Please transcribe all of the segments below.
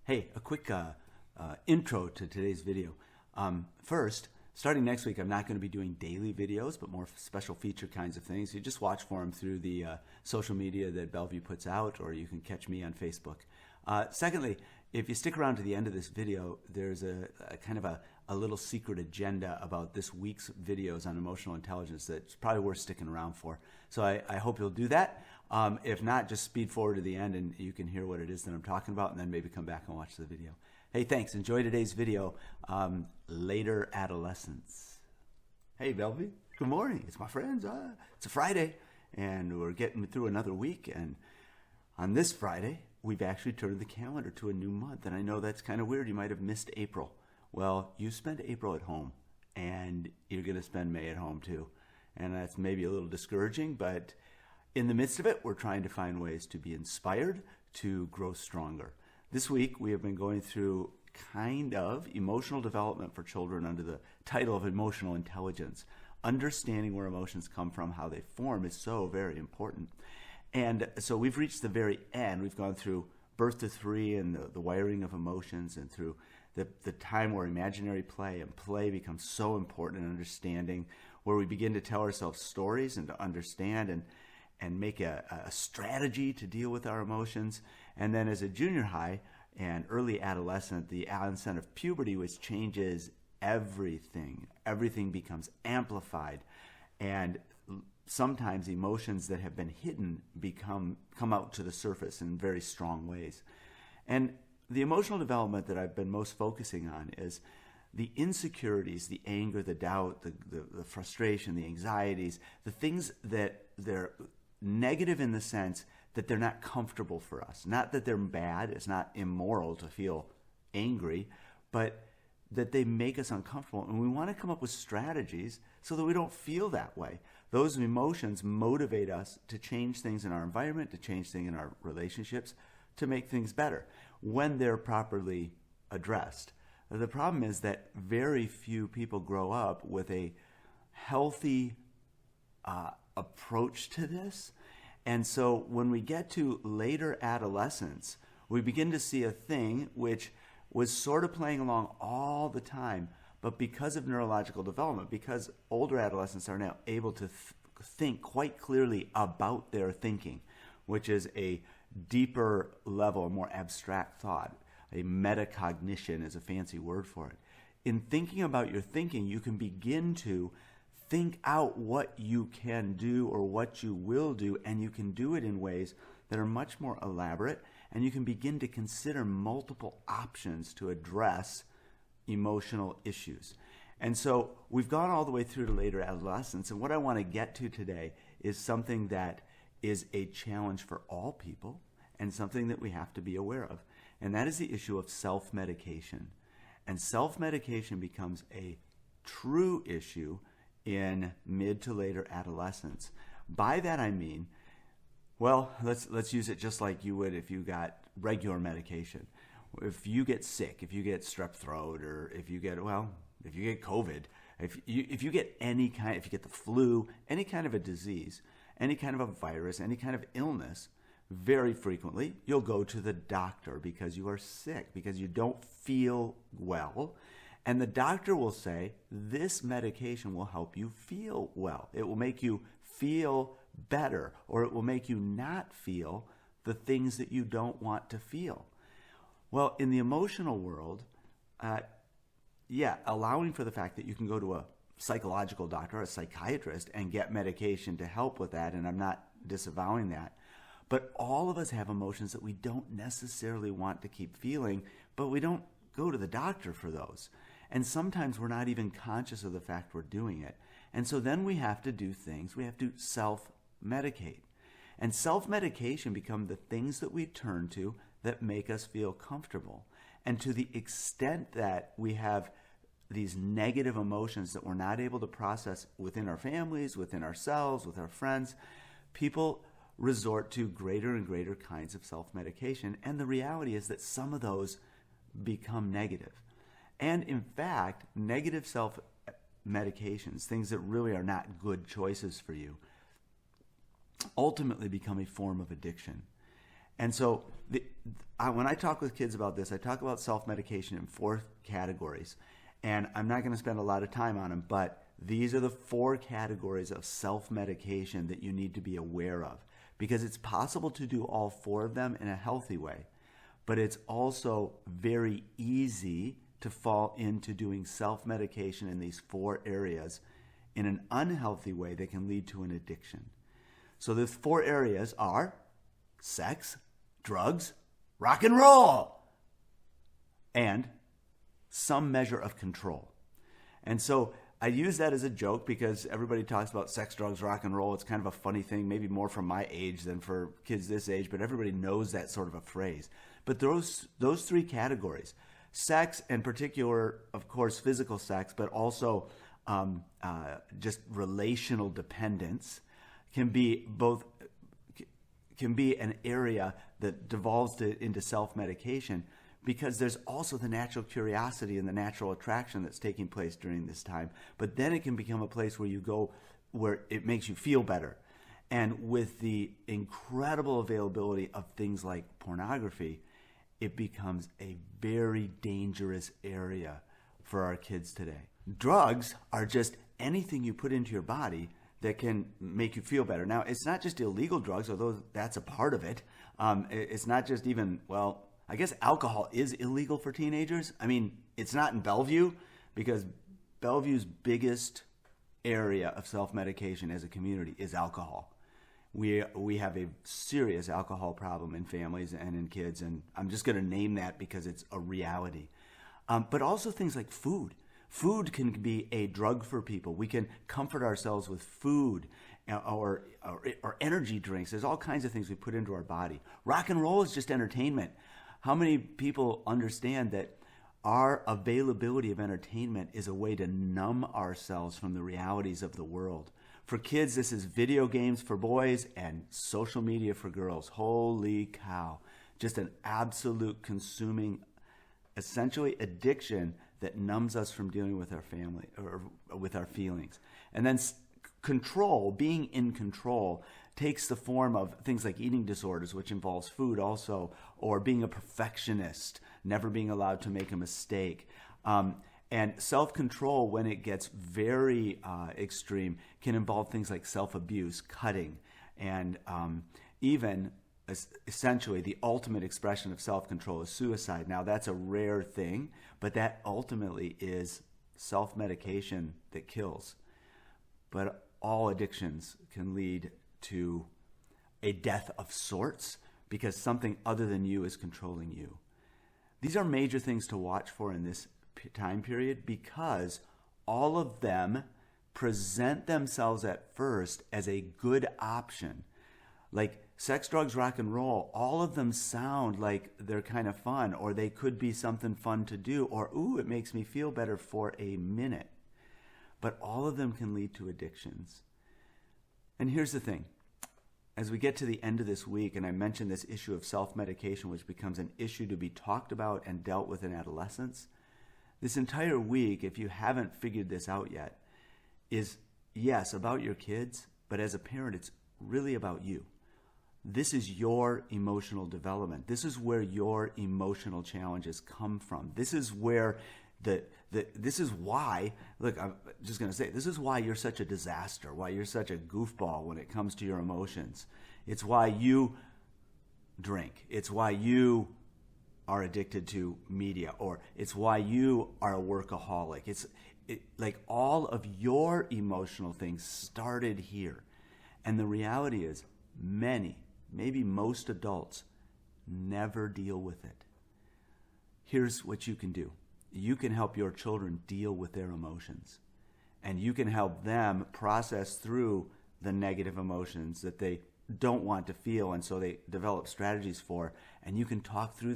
Hey, a quick intro to today's video. First, starting next week, I'm not going to be doing daily videos, but more special feature kinds of things. You just watch for them through the social media that Bellevue puts out, or you can catch me on Facebook. Secondly, if you stick around to the end of this video, there's a kind of a little secret agenda about this week's videos on emotional intelligence that's probably worth sticking around for. So I hope you'll do that. If not, just speed forward to the end and you can hear what it is that I'm talking about, and then maybe come back and watch the video. Hey, thanks. Enjoy today's video, Later Adolescence. Hey, Bellevue. Good morning. It's my friends. It's a Friday, and we're getting through another week. And on this Friday, we've actually turned the calendar to a new month. And I know that's kind of weird. You might have missed April. Well, you spend April at home, and you're going to spend May at home too. And that's maybe a little discouraging, but in the midst of it, we're trying to find ways to be inspired to grow stronger. This week, we have been going through kind of emotional development for children under the title of emotional intelligence. Understanding where emotions come from, how they form, is so very important. And so we've reached the very end. We've gone through birth to 3 and the wiring of emotions, and through the time where imaginary play and play becomes so important in understanding, where we begin to tell ourselves stories and to understand and make a strategy to deal with our emotions. And then as a junior high and early adolescent, the onset of puberty, which changes everything. Everything becomes amplified, and sometimes emotions that have been hidden come out to the surface in very strong ways. And the emotional development that I've been most focusing on is the insecurities, the anger, the doubt, the frustration, the anxieties, the things that they're negative in the sense that they're not comfortable for us. Not that they're bad, it's not immoral to feel angry, but that they make us uncomfortable. And we want to come up with strategies so that we don't feel that way. Those emotions motivate us to change things in our environment, to change things in our relationships, to make things better when they're properly addressed. The problem is that very few people grow up with a healthy approach to this. And so when we get to later adolescence, we begin to see a thing which was sort of playing along all the time, but because of neurological development, because older adolescents are now able to think quite clearly about their thinking, which is a deeper level, more abstract thought. A metacognition is a fancy word for it. In thinking about your thinking, you can begin to think out what you can do or what you will do, and you can do it in ways that are much more elaborate, and you can begin to consider multiple options to address emotional issues. And so we've gone all the way through to later adolescence, and what I want to get to today is something that is a challenge for all people and something that we have to be aware of, and that is the issue of self-medication. And self-medication becomes a true issue in mid to later adolescence. By that I mean, well, let's use it just like you would if you got regular medication. If you get sick, if you get strep throat, or if you get COVID, if you get if you get the flu, any kind of a disease, any kind of a virus, any kind of illness, very frequently you'll go to the doctor because you are sick, because you don't feel well. And the doctor will say, this medication will help you feel well. It will make you feel better, or it will make you not feel the things that you don't want to feel. Well, in the emotional world, allowing for the fact that you can go to a psychological doctor, a psychiatrist, and get medication to help with that, and I'm not disavowing that. But all of us have emotions that we don't necessarily want to keep feeling, but we don't go to the doctor for those. And sometimes we're not even conscious of the fact we're doing it. And so then we have to do things. We have to self-medicate. And self-medication become the things that we turn to that make us feel comfortable. And to the extent that we have these negative emotions that we're not able to process within our families, within ourselves, with our friends, people resort to greater and greater kinds of self-medication. And the reality is that some of those become negative. And in fact, negative self-medications, things that really are not good choices for you, ultimately become a form of addiction. And so when I talk with kids about this, I talk about self-medication in 4 categories. And I'm not going to spend a lot of time on them, but these are the 4 categories of self-medication that you need to be aware of, because it's possible to do all 4 of them in a healthy way, but it's also very easy to fall into doing self-medication in these 4 areas in an unhealthy way that can lead to an addiction. So the 4 areas are sex, drugs, rock and roll, and some measure of control. And so I use that as a joke because everybody talks about sex, drugs, rock and roll. It's kind of a funny thing, maybe more for my age than for kids this age, but everybody knows that sort of a phrase. But those 3 categories, sex, in particular, of course, physical sex, but also just relational dependence, can be an area that devolves into self-medication, because there's also the natural curiosity and the natural attraction that's taking place during this time. But then it can become a place where you go where it makes you feel better. And with the incredible availability of things like pornography, it becomes a very dangerous area for our kids today. Drugs are just anything you put into your body that can make you feel better. Now, it's not just illegal drugs, although that's a part of it. It's not just even, well, I guess alcohol is illegal for teenagers. I mean, it's not in Bellevue, because Bellevue's biggest area of self-medication as a community is alcohol. We have a serious alcohol problem in families and in kids, and I'm just going to name that because it's a reality. But also things like food. Food can be a drug for people. We can comfort ourselves with food or energy drinks. There's all kinds of things we put into our body. Rock and roll is just entertainment. How many people understand that our availability of entertainment is a way to numb ourselves from the realities of the world? For kids, this is video games for boys and social media for girls. Holy cow. Just an absolute consuming, essentially addiction that numbs us from dealing with our family or with our feelings. And then control, being in control, takes the form of things like eating disorders, which involves food also, or being a perfectionist, never being allowed to make a mistake. And self-control, when it gets very extreme, can involve things like self-abuse, cutting, and even essentially the ultimate expression of self-control is suicide. Now, that's a rare thing, but that ultimately is self-medication that kills. But all addictions can lead to a death of sorts because something other than you is controlling you. These are major things to watch for in this time period, because all of them present themselves at first as a good option. Like sex, drugs, rock and roll, all of them sound like they're kind of fun, or they could be something fun to do, or, ooh, it makes me feel better for a minute. But all of them can lead to addictions. And here's the thing. As we get to the end of this week, and I mentioned this issue of self-medication, which becomes an issue to be talked about and dealt with in adolescence, this entire week, if you haven't figured this out yet, is, yes, about your kids, but as a parent, it's really about you. This is your emotional development. This is where your emotional challenges come from. This is where this is why, look, I'm just going to say, this is why you're such a disaster, why you're such a goofball when it comes to your emotions. It's why you drink. It's why you are addicted to media, or it's why you are a workaholic. Like all of your emotional things started here. And the reality is many, maybe most adults never deal with it. Here's what you can do. You can help your children deal with their emotions, and you can help them process through the negative emotions that they don't want to feel, and so they develop strategies for, and you can talk them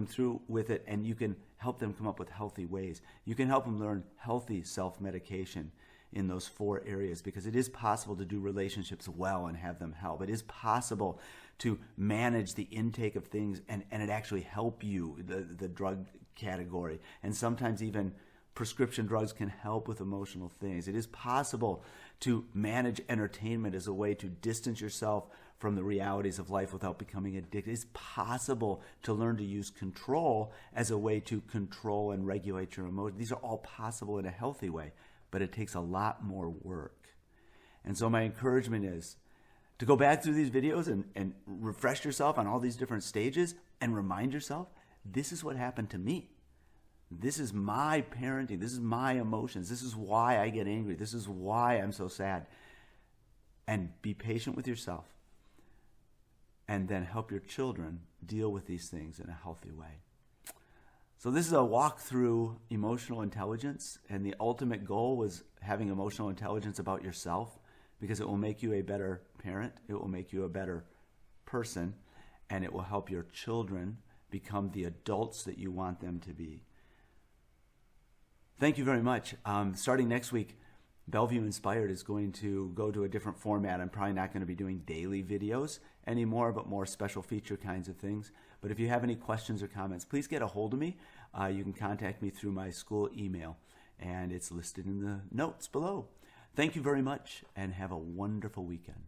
through with it, and you can help them come up with healthy ways. You can help them learn healthy self-medication in those 4 areas, because it is possible to do relationships well and have them help. It is possible to manage the intake of things and it actually help you, the drug category, and sometimes even prescription drugs can help with emotional things. It is possible to manage entertainment as a way to distance yourself from the realities of life without becoming addicted. It's possible to learn to use control as a way to control and regulate your emotions. These are all possible in a healthy way, but it takes a lot more work. And so my encouragement is to go back through these videos and refresh yourself on all these different stages and remind yourself, this is what happened to me. This is my parenting. This is my emotions. This is why I get angry. This is why I'm so sad. And be patient with yourself. And then help your children deal with these things in a healthy way. So this is a walk through emotional intelligence. And the ultimate goal was having emotional intelligence about yourself, because it will make you a better parent. It will make you a better person. And it will help your children become the adults that you want them to be. Thank you very much. Starting next week, Bellevue inSPIREd is going to go to a different format. I'm probably not going to be doing daily videos anymore, but more special feature kinds of things. But if you have any questions or comments, please get a hold of me. You can contact me through my school email, and it's listed in the notes below. Thank you very much, and have a wonderful weekend.